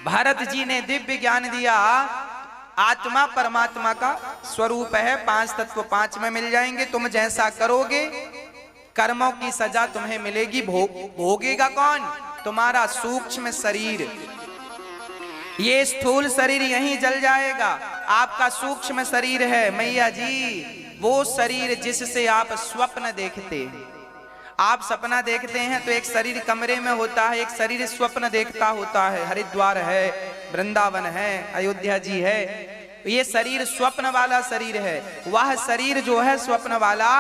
भरत जी ने दिव्य ज्ञान दिया, आत्मा परमात्मा का स्वरूप है, 5 तत्व 5 में मिल जाएंगे। तुम जैसा करोगे कर्मों की सजा तुम्हें मिलेगी। भोगेगा कौन? तुम्हारा सूक्ष्म शरीर। ये स्थूल शरीर यहीं जल जाएगा। आपका सूक्ष्म शरीर है मैया जी, वो शरीर जिससे आप स्वप्न देखते हैं। आप सपना देखते हैं तो एक शरीर कमरे में होता है, एक शरीर स्वप्न देखता होता है। हरिद्वार है, वृंदावन है, अयोध्या जी है, ये शरीर स्वप्न वाला शरीर है। वह शरीर जो है स्वप्न वाला,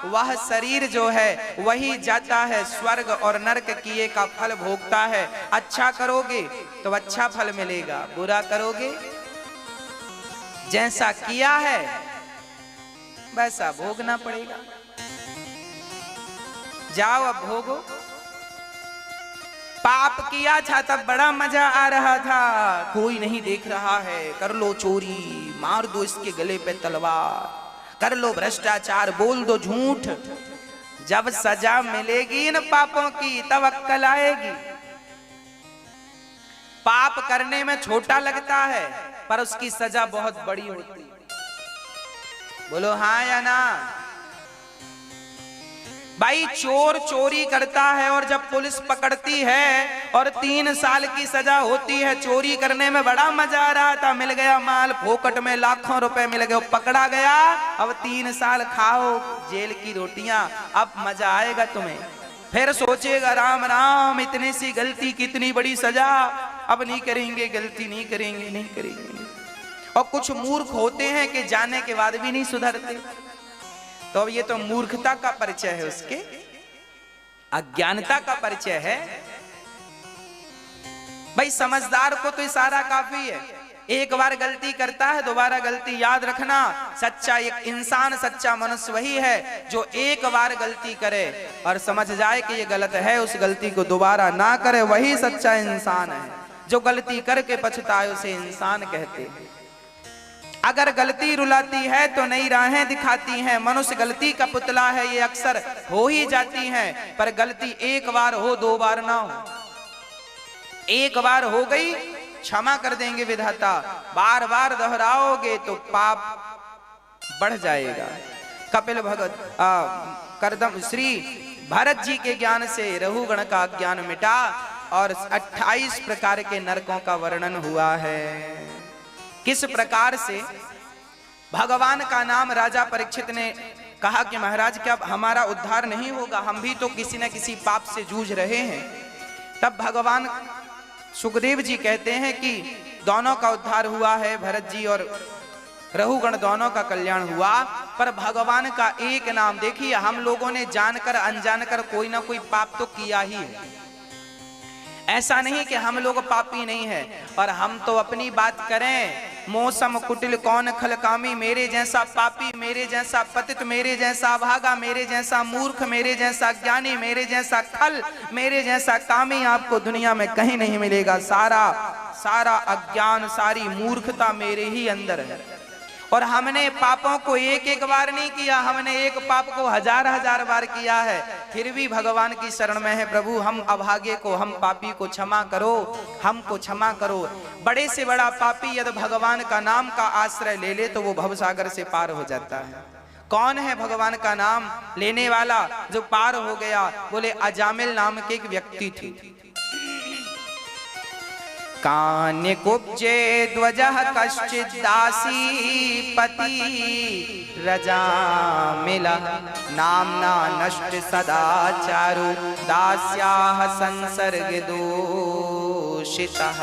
वह शरीर जो है वही जाता है स्वर्ग और नरक किए का फल भोगता है। अच्छा करोगे तो अच्छा फल मिलेगा, बुरा करोगे जैसा किया है वैसा भोगना पड़ेगा। जाओ अब भोगो। पाप किया था तब बड़ा मजा आ रहा था, कोई नहीं देख रहा है, कर लो चोरी, मार दो इसके गले पे तलवार, कर लो भ्रष्टाचार, बोल दो झूठ। जब सजा मिलेगी इन पापों की तब अक्ल आएगी। पाप करने में छोटा लगता है पर उसकी सजा बहुत बड़ी होती है। बोलो हाँ या ना? भाई चोर चोरी करता है और जब पुलिस पकड़ती है और 3 साल की सजा होती है। चोरी करने में बड़ा मजा आ रहा था, मिल गया माल फोकट में, लाखों रुपए मिल गए, पकड़ा गया, अब 3 साल खाओ जेल की रोटियां, अब मजा आएगा तुम्हें। फिर सोचेगा राम राम इतने सी गलती कितनी बड़ी सजा, अब नहीं करेंगे, गलती नहीं करेंगे, नहीं करेंगे। और कुछ मूर्ख होते हैं कि जाने के बाद भी नहीं सुधरते, तो अब ये तो मूर्खता का परिचय है, उसके अज्ञानता का परिचय है। भाई समझदार को तो इशारा काफी है, एक बार गलती करता है दोबारा गलती याद रखना। सच्चा एक इंसान, सच्चा मनुष्य वही है जो एक बार गलती करे और समझ जाए कि ये गलत है, उस गलती को दोबारा ना करे, वही सच्चा इंसान है। जो गलती करके पछताए उसे इंसान कहते हैं। अगर गलती रुलाती है तो नई राहें दिखाती हैं। मनुष्य गलती का पुतला है, ये अक्सर हो ही जाती हैं, पर गलती एक बार हो 2 बार ना हो। एक बार हो गई क्षमा कर देंगे विधाता, बार बार दोहराओगे तो पाप बढ़ जाएगा। कपिल भगत करदम श्री भरत जी के ज्ञान से रहुगण का ज्ञान मिटा और 28 प्रकार के नरकों का वर्णन हुआ है। किस प्रकार से भगवान का नाम राजा परीक्षित ने कहा कि महाराज क्या हमारा उद्धार नहीं होगा, हम भी तो किसी न किसी पाप से जूझ रहे हैं। तब भगवान सुखदेव जी कहते हैं कि दोनों का उद्धार हुआ है, भरत जी और रहुगण दोनों का कल्याण हुआ, पर भगवान का एक नाम देखिए, हम लोगों ने जानकर अनजानकर कोई ना कोई पाप तो किया ही है। ऐसा नहीं कि हम लोग पापी नहीं है। और हम तो अपनी बात करें, मौसम कुटिल कौन खलकामी, मेरे जैसा पापी, मेरे जैसा पतित, मेरे जैसा भागा, मेरे जैसा मूर्ख, मेरे जैसा ज्ञानी, मेरे जैसा खल, मेरे जैसा कामी आपको दुनिया में कहीं नहीं मिलेगा। सारा अज्ञान, सारी मूर्खता मेरे ही अंदर है। और हमने पापों को एक एक बार नहीं किया, हमने एक पाप को 1000 बार किया है, फिर भी भगवान की शरण में है, प्रभु हम अभागे को, हम पापी को क्षमा करो, हमको क्षमा करो। बड़े से बड़ा पापी यदि भगवान का नाम का आश्रय ले ले तो वो भवसागर से पार हो जाता है। कौन है भगवान का नाम लेने वाला जो पार हो गया? बोले अजामिल नाम के एक व्यक्ति थे। कान्य कुब्जे ध्वजः कश्चित् दासी पति रजामिलः नाम्ना नष्ट सदाचारो दास्याः संसर्ग दूषितः।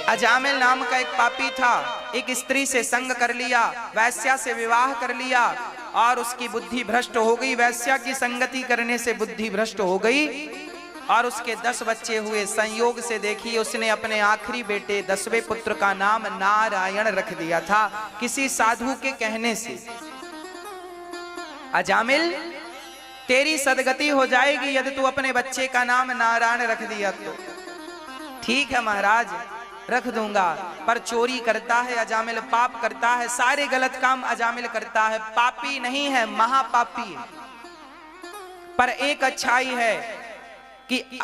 अजामिल नाम का एक पापी था, एक स्त्री से संग कर लिया, वैश्या से विवाह कर लिया और उसकी बुद्धि भ्रष्ट हो गई। वैश्या की संगति करने से बुद्धि भ्रष्ट हो गई और उसके 10 बच्चे हुए। संयोग से देखिए उसने अपने आखिरी बेटे 10वें पुत्र का नाम नारायण रख दिया था, किसी साधु के कहने से। अजामिल तेरी सदगति हो जाएगी यदि तू अपने बच्चे का नाम नारायण रख दिया तो। ठीक है महाराज रख दूंगा। पर चोरी करता है अजामिल, पाप करता है, सारे गलत काम अजामिल करता है। पापी नहीं है, महापापी है। पर एक अच्छाई है कि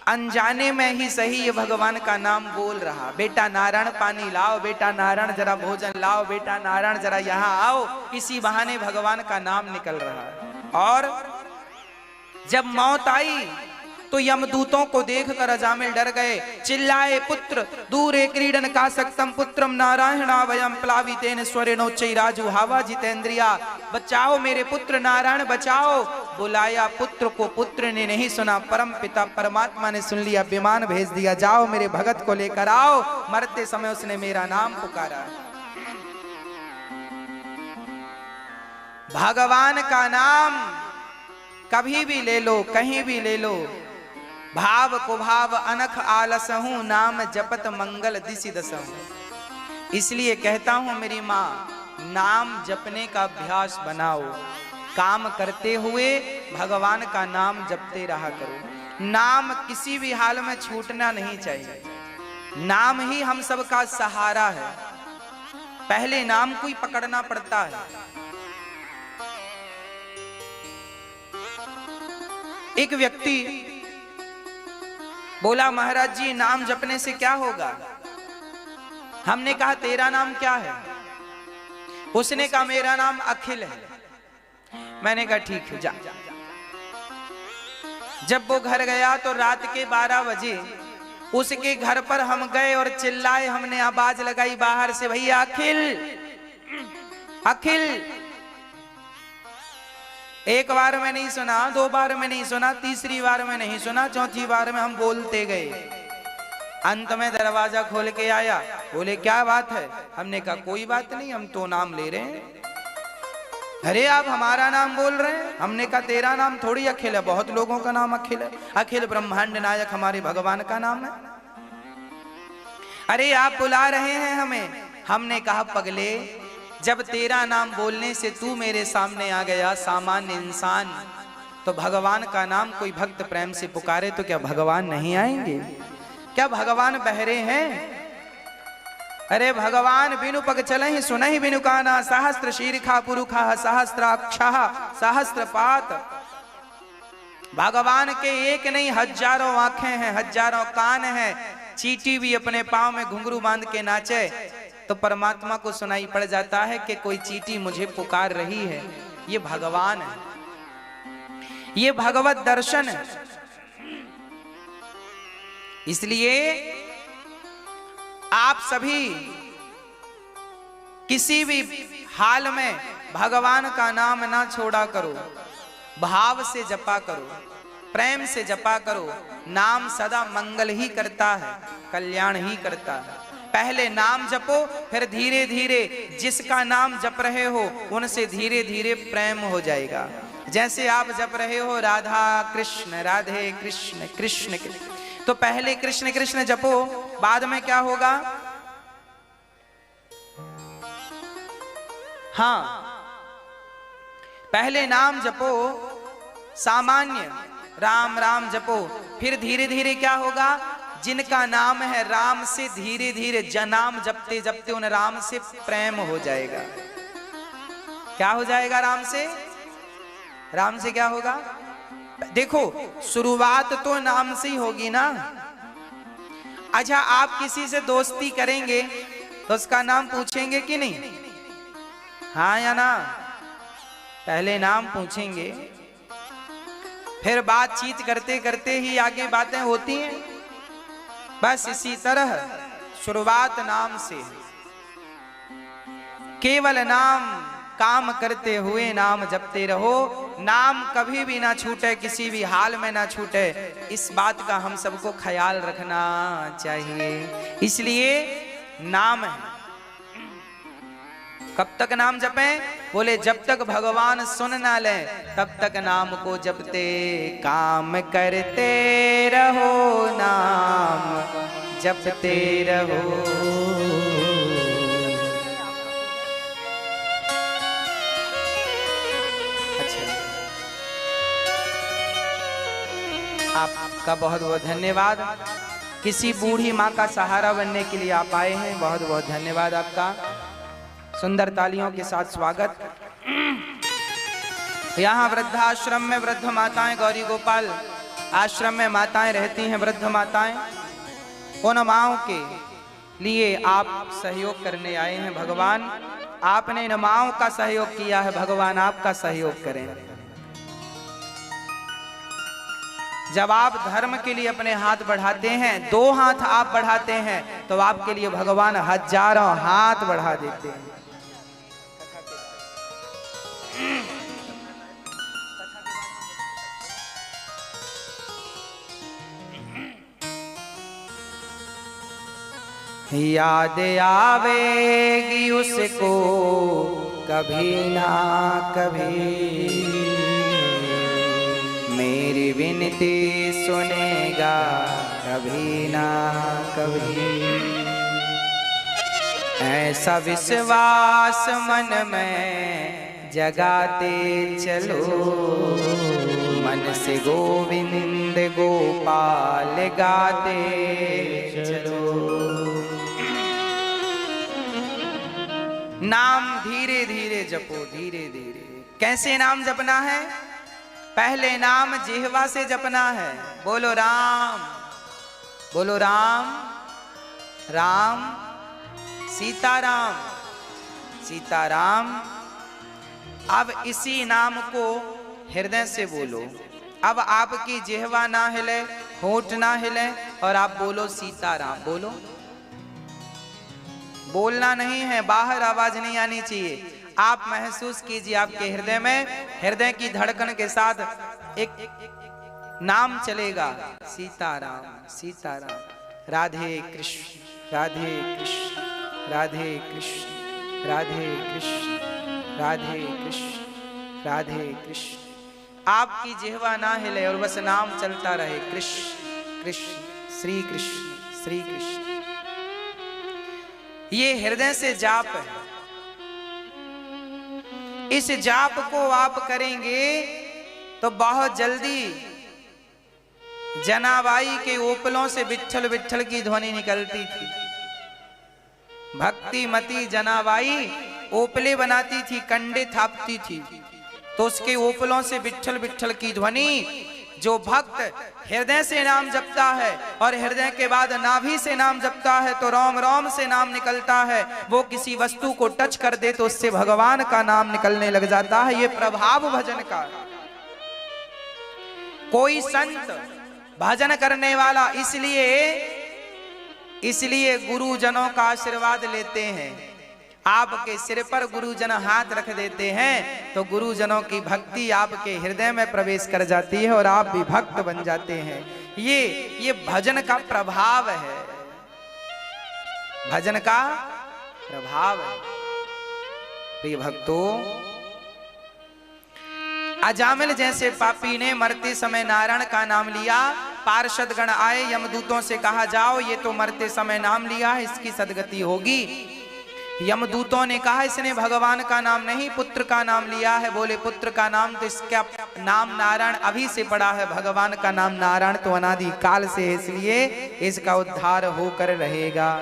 अनजाने में ही सही ये भगवान का नाम बोल रहा, बेटा नारायण पानी लाओ, बेटा नारायण जरा भोजन लाओ, बेटा नारायण जरा यहाँ आओ। इसी बहाने भगवान का नाम निकल रहा है। और जब मौत आई तो यमदूतों को देखकर अजामिल डर गए, चिल्लाए पुत्र दूरे क्रीडन का सक्तम पुत्रम नारायणावयम प्लावितेन स्वरेणोच्चैराजु हावा जितेंद्रिया। बचाओ मेरे पुत्र नारायण बचाओ। बुलाया पुत्र को, पुत्र ने नहीं सुना। परम पिता परमात्मा ने सुन लिया, विमान भेज दिया, जाओ मेरे भगत को लेकर आओ। मरते समय उसने मेरा नाम पुकारा। भगवान का नाम कभी भी ले लो, कहीं भी ले लो। भाव को भाव अनख आलसहूं, नाम जपत मंगल दिसि दसहूं। इसलिए कहता हूं मेरी माँ, नाम जपने का अभ्यास बनाओ। काम करते हुए भगवान का नाम जपते रहा करो। नाम किसी भी हाल में छूटना नहीं चाहिए। नाम ही हम सबका सहारा है। पहले नाम को ही पकड़ना पड़ता है। एक व्यक्ति बोला, महाराज जी नाम जपने से क्या होगा? हमने कहा तेरा नाम क्या है? उसने कहा मेरा नाम अखिल है। मैंने कहा ठीक है जा। जब वो घर गया तो रात के 12 बजे उसके घर पर हम गए और चिल्लाए, हमने आवाज लगाई बाहर से, भैया अखिल अखिल। एक बार में नहीं सुना, 2 बार में नहीं सुना, तीसरी बार में नहीं सुना, चौथी बार में हम बोलते गए। अंत में दरवाजा खोल के आया, बोले क्या बात है? हमने कहा कोई बात नहीं, हम तो नाम ले रहे हैं। अरे आप हमारा नाम बोल रहे हैं? हमने कहा तेरा नाम थोड़ी अखिल है, बहुत लोगों का नाम अखिल है। अखिल ब्रह्मांड नायक हमारे भगवान का नाम है। अरे आप बुला रहे हैं हमें। हमने कहा पगले, जब तेरा नाम बोलने से तू मेरे सामने आ गया सामान्य इंसान, तो भगवान का नाम कोई भक्त प्रेम से पुकारे तो क्या भगवान नहीं आएंगे? क्या भगवान बहरे हैं? अरे भगवान बिनु पग चलहि सुनहि बिनु काना, सहस्त्र शीर्षा पुरुखा सहस्त्राक्षः सहस्त्रपात। भगवान के एक नहीं हजारों आंखें हैं, हजारों कान हैं। चींटी भी अपने पांव में घुंघरू बांध के नाचे तो परमात्मा को सुनाई पड़ जाता है कि कोई चींटी मुझे पुकार रही है। ये भगवान है, ये भगवत दर्शन है। इसलिए आप सभी किसी भी हाल में भगवान का नाम ना छोड़ा करो। भाव से जपा करो, प्रेम से जपा करो। नाम सदा मंगल ही करता है, कल्याण ही करता है। पहले नाम जपो, फिर धीरे धीरे जिसका नाम जप रहे हो उनसे धीरे धीरे प्रेम हो जाएगा। जैसे आप जप रहे हो राधा कृष्ण राधे कृष्ण कृष्ण कृष्ण, तो पहले कृष्ण कृष्ण जपो, बाद में क्या होगा? हाँ, पहले नाम जपो सामान्य, राम राम जपो, फिर धीरे धीरे क्या होगा? जिनका नाम है राम से धीरे धीरे जनाम जपते जपते उन राम से प्रेम हो जाएगा। क्या हो जाएगा? राम से, राम से क्या होगा? देखो शुरुआत तो नाम से ही होगी ना। अच्छा, आप किसी से दोस्ती करेंगे तो उसका नाम पूछेंगे कि नहीं? हाँ या ना? पहले नाम पूछेंगे, फिर बातचीत करते करते ही आगे बातें होती हैं। बस इसी तरह शुरुआत नाम से है। केवल नाम काम करते हुए नाम जपते रहो। नाम कभी भी ना छूटे, किसी भी हाल में ना छूटे, इस बात का हम सबको ख्याल रखना चाहिए। इसलिए नाम है। कब तक नाम जपें? बोले जब तक भगवान सुन ना ले तब तक नाम को जपते काम करते रहो, नाम जपते रहो। अच्छा, आपका बहुत बहुत धन्यवाद। किसी बूढ़ी माँ का सहारा बनने के लिए आप आए हैं, बहुत बहुत धन्यवाद आपका। सुंदर तालियों के साथ स्वागत। यहाँ वृद्धाश्रम में वृद्ध माताएं गौरी गोपाल आश्रम में माताएं रहती हैं, वृद्ध माताएं, उन माओं के लिए आप सहयोग करने आए हैं। भगवान आपने इन माओं का सहयोग किया है, भगवान आपका सहयोग करें। जब आप धर्म के लिए अपने हाथ बढ़ाते हैं, 2 हाथ आप बढ़ाते हैं, तो आपके लिए भगवान हजारों हाथ बढ़ा देते हैं। याद आवेगी उसको कभी ना कभी, मेरी विनती सुनेगा कभी ना कभी। ऐसा विश्वास मन में जगाते चलो, मन से गोविंद गोपाल गाते चलो। नाम धीरे धीरे जपो, धीरे धीरे। कैसे नाम जपना है? पहले नाम जिह्वा से जपना है। बोलो राम, बोलो राम, राम सीताराम, सीताराम। अब इसी नाम को हृदय से बोलो। अब आपकी जिह्वा ना हिले, होंठ ना हिले, और आप बोलो सीताराम। बोलो, बोलना नहीं है, बाहर आवाज नहीं आनी चाहिए। आप महसूस कीजिए आपके हृदय में, हृदय की धड़कन के साथ एक नाम चलेगा, सीताराम, सीताराम। राधे कृष्ण, राधे कृष्ण, राधे कृष्ण, राधे कृष्ण, राधे कृष्ण, राधे कृष्ण। आपकी जिह्वा ना हिले और बस नाम चलता रहे, कृष्ण कृष्ण, श्री कृष्ण, श्री कृष्ण। ये हृदय से जाप है। इस जाप को आप करेंगे तो बहुत जल्दी जनाबाई के ओपलों से विट्ठल विट्ठल की ध्वनि निकलती थी। भक्ति मती जनाबाई ओपले बनाती थी, कंडे थापती थी, तो उसके ओपलों से विट्ठल विट्ठल की ध्वनि। जो भक्त हृदय से नाम जपता है और हृदय के बाद नाभि से नाम जपता है तो रोम रोम से नाम निकलता है। वो किसी वस्तु को टच कर दे तो उससे भगवान का नाम निकलने लग जाता है। ये प्रभाव भजन का। कोई संत भजन करने वाला इसलिए गुरुजनों का आशीर्वाद लेते हैं। आपके सिर पर गुरुजन हाथ रख देते हैं तो गुरुजनों की भक्ति आपके हृदय में प्रवेश कर जाती है और आप भी भक्त बन जाते हैं। ये भजन का प्रभाव है, भजन का प्रभाव है। प्रिय भक्तों, अजामिल जैसे पापी ने मरते समय नारायण का नाम लिया। पार्षद गण आए, यमदूतों से कहा जाओ ये तो मरते समय नाम लिया है, इसकी सदगति होगी। यमदूतों ने कहा इसने भगवान का नाम नहीं पुत्र का नाम लिया है। बोले पुत्र का नाम तो इसका नाम नारायण अभी से पड़ा है, भगवान का नाम नारायण तो अनादि काल से है, इसलिए इसका उद्धार होकर रहेगा।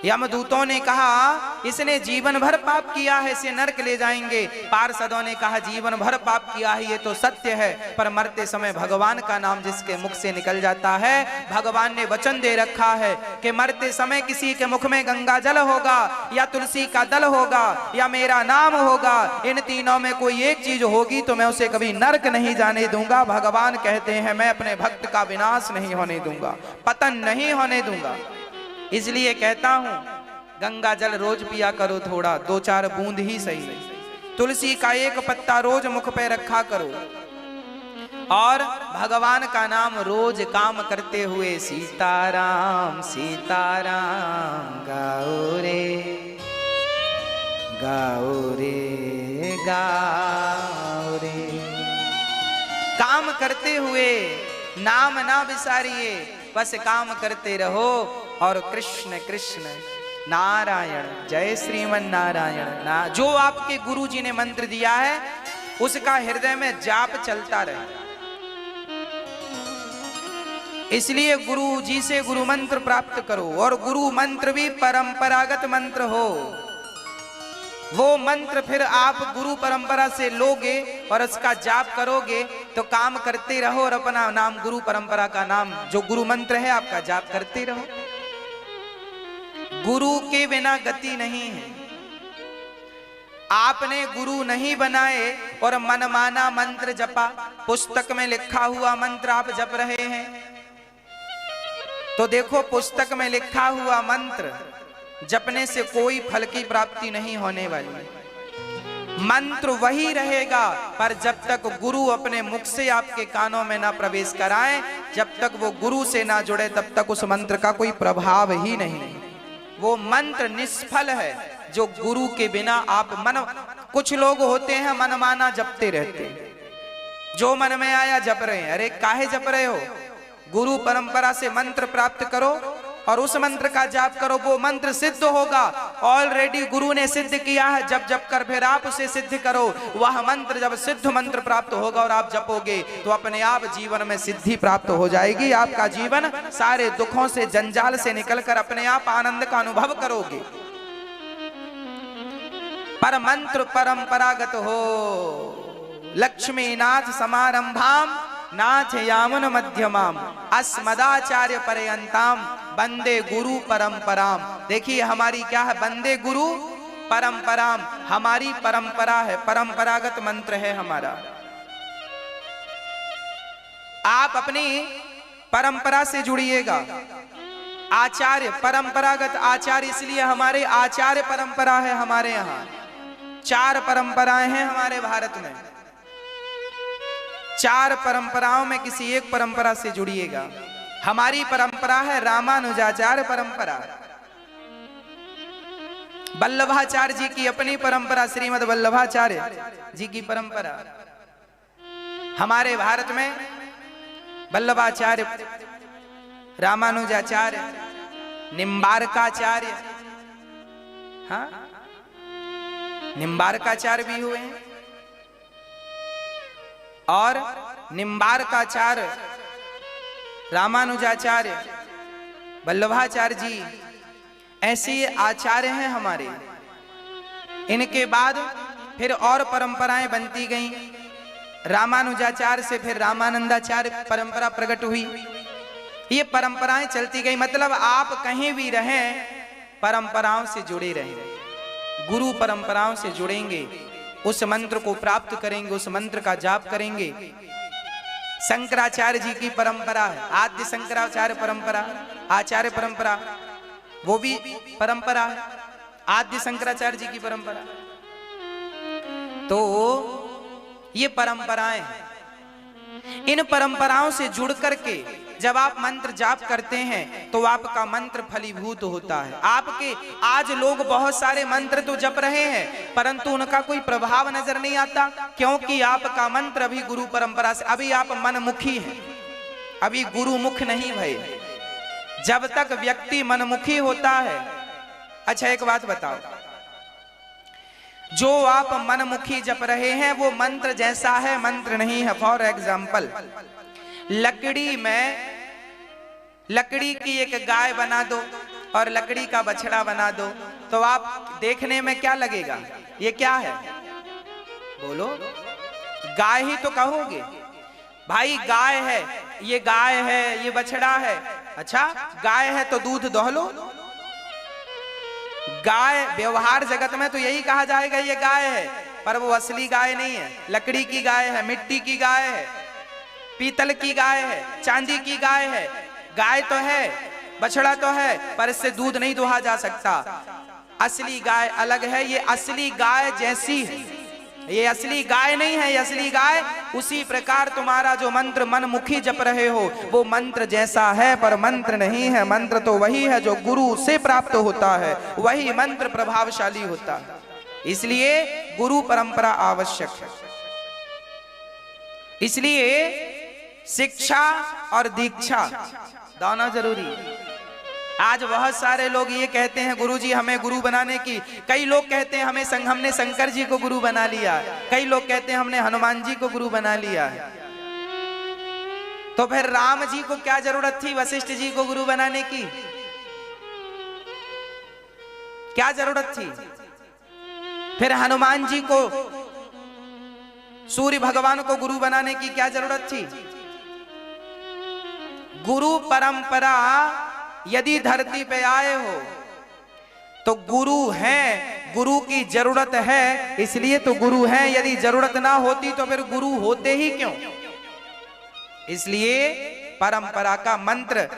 यमदूतों ने कहा इसने जीवन भर पाप किया है, इसे नरक ले जाएंगे। पार्षदों ने कहा जीवन भर पाप किया है ये तो सत्य है, पर मरते समय भगवान का नाम जिसके मुख से निकल जाता है, भगवान ने वचन दे रखा है कि मरते समय किसी के मुख में गंगा जल होगा या तुलसी का दल होगा या मेरा नाम होगा, इन तीनों में कोई एक चीज होगी तो मैं उसे कभी नरक नहीं जाने दूंगा। भगवान कहते हैं मैं अपने भक्त का विनाश नहीं होने दूंगा, पतन नहीं होने दूंगा। इसलिए कहता हूं गंगा जल रोज पिया करो, थोड़ा 2-4 बूंद ही सही। तुलसी का एक पत्ता रोज मुख पे रखा करो और भगवान का नाम रोज काम करते हुए सीताराम सीताराम गाओ रे गाओ रे गाओ रे। काम करते हुए नाम ना बिसारिए, बस काम करते रहो और कृष्ण कृष्ण नारायण जय श्रीमन नारायण ना जो आपके गुरु जी ने मंत्र दिया है उसका हृदय में जाप चलता रहे। इसलिए गुरु जी से गुरु मंत्र प्राप्त करो और गुरु मंत्र भी परंपरागत मंत्र हो। वो मंत्र फिर आप गुरु परंपरा से लोगे और उसका जाप करोगे तो काम करते रहो और अपना नाम गुरु परंपरा का नाम जो गुरु मंत्र है आपका जाप करते रहो। गुरु के बिना गति नहीं है। आपने गुरु नहीं बनाए और मनमाना मंत्र जपा, पुस्तक में लिखा हुआ मंत्र आप जप रहे हैं तो देखो पुस्तक में लिखा हुआ मंत्र जपने से कोई फल की प्राप्ति नहीं होने वाली। मंत्र वही रहेगा पर जब तक गुरु अपने मुख से आपके कानों में ना प्रवेश कराए, जब तक वो गुरु से ना जुड़े तब तक उस मंत्र का कोई प्रभाव ही नहीं। वो मंत्र निष्फल है जो गुरु के बिना आप कुछ लोग होते हैं मनमाना जपते रहते हैं, जो मन में आया जप रहे हैं। अरे काहे जप रहे हो? गुरु परंपरा से मंत्र प्राप्त करो और उस मंत्र का जाप करो, वो मंत्र सिद्ध होगा। ऑलरेडी गुरु ने सिद्ध किया है, जब जप कर फिर आप उसे सिद्ध करो। वह मंत्र जब सिद्ध मंत्र प्राप्त होगा और आप जपोगे तो अपने आप जीवन में सिद्धि प्राप्त हो जाएगी। आपका जीवन सारे दुखों से जंजाल से निकलकर अपने आप आनंद का अनुभव करोगे। पर मंत्र परंपरागत हो। लक्ष्मी नाथ समारंभाम नाथ यामुन मध्यमाम अस्मदाचार्य पर्यंताम बंदे गुरु परंपराम। देखिए हमारी क्या है? बंदे गुरु परंपराम, हमारी परंपरा है, परंपरागत मंत्र है हमारा। आप अपनी परंपरा से जुड़िएगा। आचार्य परंपरागत आचार्य, इसलिए हमारे आचार्य परंपरा है। हमारे यहाँ 4 परंपराएं हैं हमारे भारत में। 4 परंपराओं में किसी एक परंपरा से जुड़िएगा। हमारी परंपरा है रामानुजाचार्य परंपरा। वल्लभाचार्य जी की अपनी परंपरा, श्रीमद् वल्लभाचार्य जी की परंपरा। हमारे भारत में वल्लभाचार्य, रामानुजाचार्य, निम्बारकाचार्य, हाँ निम्बारकाचार्य भी हुए हैं और निम्बारकाचार्य, रामानुजाचार्य, वल्लभाचार्य जी ऐसे आचार्य हैं हमारे। इनके बाद फिर और परंपराएं बनती गईं। रामानुजाचार्य से फिर रामानंदाचार्य परंपरा प्रकट हुई। ये परंपराएं चलती गई। मतलब आप कहीं भी रहें परंपराओं से जुड़े रहें। गुरु परंपराओं से जुड़ेंगे, उस मंत्र को प्राप्त करेंगे, उस मंत्र का जाप करेंगे। शंकराचार्य जी की परंपरा है, आद्य शंकराचार्य परंपरा, आचार्य परंपरा, वो भी परंपरा है, आद्य शंकराचार्य जी की परंपरा। तो ये परंपराएं हैं। इन परंपराओं से जुड़ करके जब आप मंत्र जाप करते हैं तो आपका मंत्र फलीभूत होता है। आपके आज लोग बहुत सारे मंत्र तो जप रहे हैं परंतु उनका कोई प्रभाव नजर नहीं आता, क्योंकि आपका मंत्र अभी गुरु परंपरा से, अभी आप मनमुखी हैं, अभी गुरुमुख नहीं भये। जब तक व्यक्ति मनमुखी होता है। अच्छा एक बात बताओ, जो आप मनमुखी जप रहे हैं वो मंत्र जैसा है, मंत्र नहीं है। फॉर एग्जाम्पल, लकड़ी में लकड़ी की एक गाय बना दो और लकड़ी का बछड़ा बना दो तो आप देखने में क्या लगेगा? ये क्या है? बोलो, गाय ही तो कहोगे। भाई गाय है, ये गाय है, ये बछड़ा है। अच्छा गाय है तो दूध दोहलो। गाय व्यवहार जगत में तो यही कहा जाएगा ये गाय है, पर वो असली गाय नहीं है। लकड़ी की गाय है, मिट्टी की गाय है, पीतल की गाय है, चांदी की गाय है। गाय तो है, बछड़ा तो है, पर इससे दूध नहीं दुहा जा सकता। असली गाय अलग है, ये असली गाय जैसी है, ये असली गाय नहीं है, ये असली गाय। उसी प्रकार तुम्हारा जो मंत्र मनमुखी जप रहे हो वो मंत्र जैसा है पर मंत्र नहीं है। मंत्र तो वही है जो गुरु से प्राप्त होता है, वही मंत्र प्रभावशाली होता है। इसलिए गुरु परंपरा आवश्यक है। इसलिए शिक्षा और दीक्षा दोनों जरूरी है। आज बहुत सारे लोग ये कहते हैं गुरुजी हमें गुरु बनाने की, कई लोग कहते हैं हमने शंकर जी को गुरु बना लिया, कई लोग कहते हैं हमने हनुमान जी को गुरु बना लिया है। तो फिर राम जी को क्या जरूरत थी वशिष्ठ जी को गुरु बनाने की? क्या जरूरत थी? फिर हनुमान जी को सूर्य भगवान को गुरु बनाने की क्या जरूरत थी? गुरु परंपरा यदि धरती पे आए हो तो गुरु है, गुरु की जरूरत है, इसलिए तो गुरु है। यदि जरूरत ना होती तो फिर गुरु होते ही क्यों? इसलिए परंपरा का मंत्र,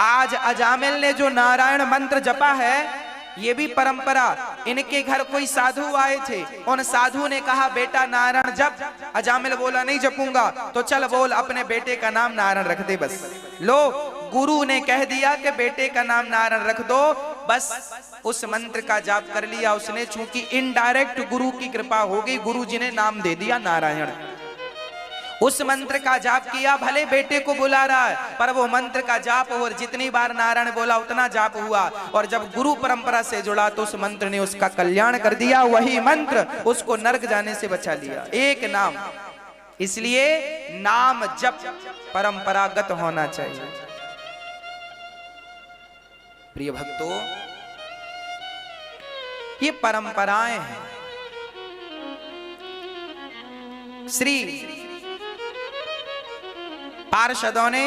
आज अजामिल ने जो नारायण मंत्र जपा है, ये भी परंपरा। इनके घर कोई साधु आए थे, उन साधु ने कहा बेटा नारायण जप। अजामिल बोला नहीं जपूंगा, तो चल बोल अपने बेटे का नाम नारायण रख दे बस। लो, गुरु ने कह दिया कि बेटे का नाम नारायण रख दो, बस उस मंत्र का जाप कर लिया उसने। चूंकि इनडायरेक्ट गुरु की कृपा हो गई, गुरु जी ने नाम दे दिया नारायण। उस मंत्र का जाप किया, भले बेटे को बुला रहा है पर वो मंत्र का जाप, और जितनी बार नारायण बोला उतना जाप हुआ। और जब गुरु परंपरा से जुड़ा तो उस मंत्र ने उसका कल्याण कर दिया। वही मंत्र उसको नरक जाने से बचा लिया, एक नाम। इसलिए नाम जप परंपरागत होना चाहिए। प्रिय भक्तों, ये परंपराएं हैं। श्री पार्षदों ने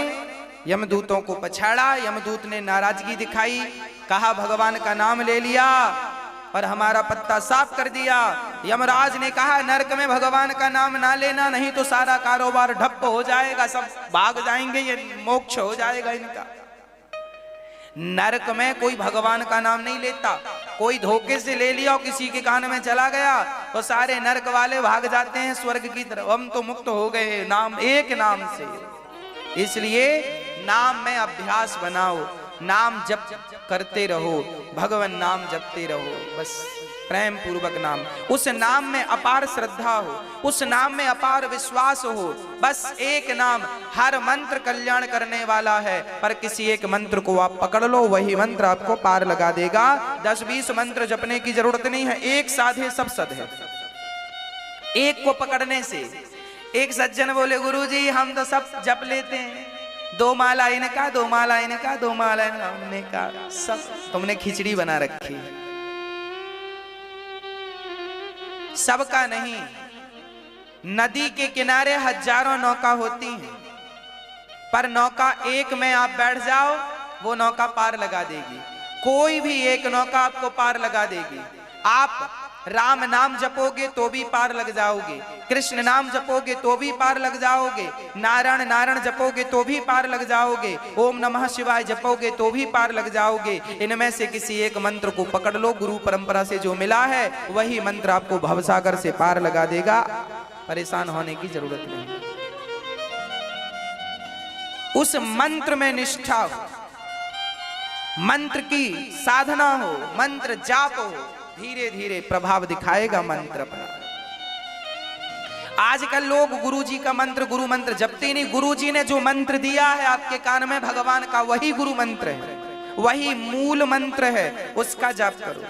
यमदूतों को पछाड़ा, यमदूत ने नाराजगी दिखाई, कहा भगवान का नाम ले लिया और हमारा पत्ता साफ कर दिया। यमराज ने कहा नरक में भगवान का नाम ना लेना, नहीं तो सारा कारोबार ठप्प हो जाएगा, सब भाग जाएंगे, ये मोक्ष हो जाएगा इनका। नरक में कोई भगवान का नाम नहीं लेता। कोई धोखे से ले लिया और किसी के कान में चला गया तो सारे नरक वाले भाग जाते हैं स्वर्ग की तरफ। हम तो मुक्त हो गए नाम, एक नाम से। इसलिए नाम में अभ्यास बनाओ, नाम जप करते रहो, भगवान नाम जपते रहो, बस प्रेम पूर्वक नाम। उस नाम में अपार श्रद्धा हो, उस नाम में अपार विश्वास हो। बस एक नाम, हर मंत्र कल्याण करने वाला है, पर किसी एक मंत्र को आप पकड़ लो, वही मंत्र आपको पार लगा देगा। 10-20 मंत्र जपने की जरूरत नहीं है, एक साधे सब सद है। एक को पकड़ने से, एक सज्जन बोले गुरुजी हम तो सब जप लेते हैं, 2 माला इनका, 2 माला इनका, 2 माला हमने कहा सब तुमने खिचड़ी बना रखी। सबका नहीं, नदी के किनारे हजारों नौका होती हैं, पर नौका एक में आप बैठ जाओ वो नौका पार लगा देगी। कोई भी एक नौका आपको पार लगा देगी। आप राम नाम जपोगे तो भी पार लग जाओगे, कृष्ण नाम जपोगे तो भी पार लग जाओगे, नारायण नारायण जपोगे तो भी पार लग जाओगे, ओम नमः शिवाय जपोगे तो भी पार लग जाओगे। इनमें से किसी एक मंत्र को पकड़ लो, गुरु परंपरा से जो मिला है वही मंत्र आपको भवसागर से पार लगा देगा। परेशान होने की जरूरत नहीं। उस मंत्र में निष्ठा हो, मंत्र की साधना हो, मंत्र जाप हो, धीरे धीरे प्रभाव दिखाएगा मंत्र अपना। आजकल लोग गुरुजी का मंत्र, गुरु मंत्र जपते नहीं। गुरुजी ने जो मंत्र दिया है आपके कान में भगवान का, वही गुरु मंत्र है, वही मूल मंत्र है, उसका जाप करो।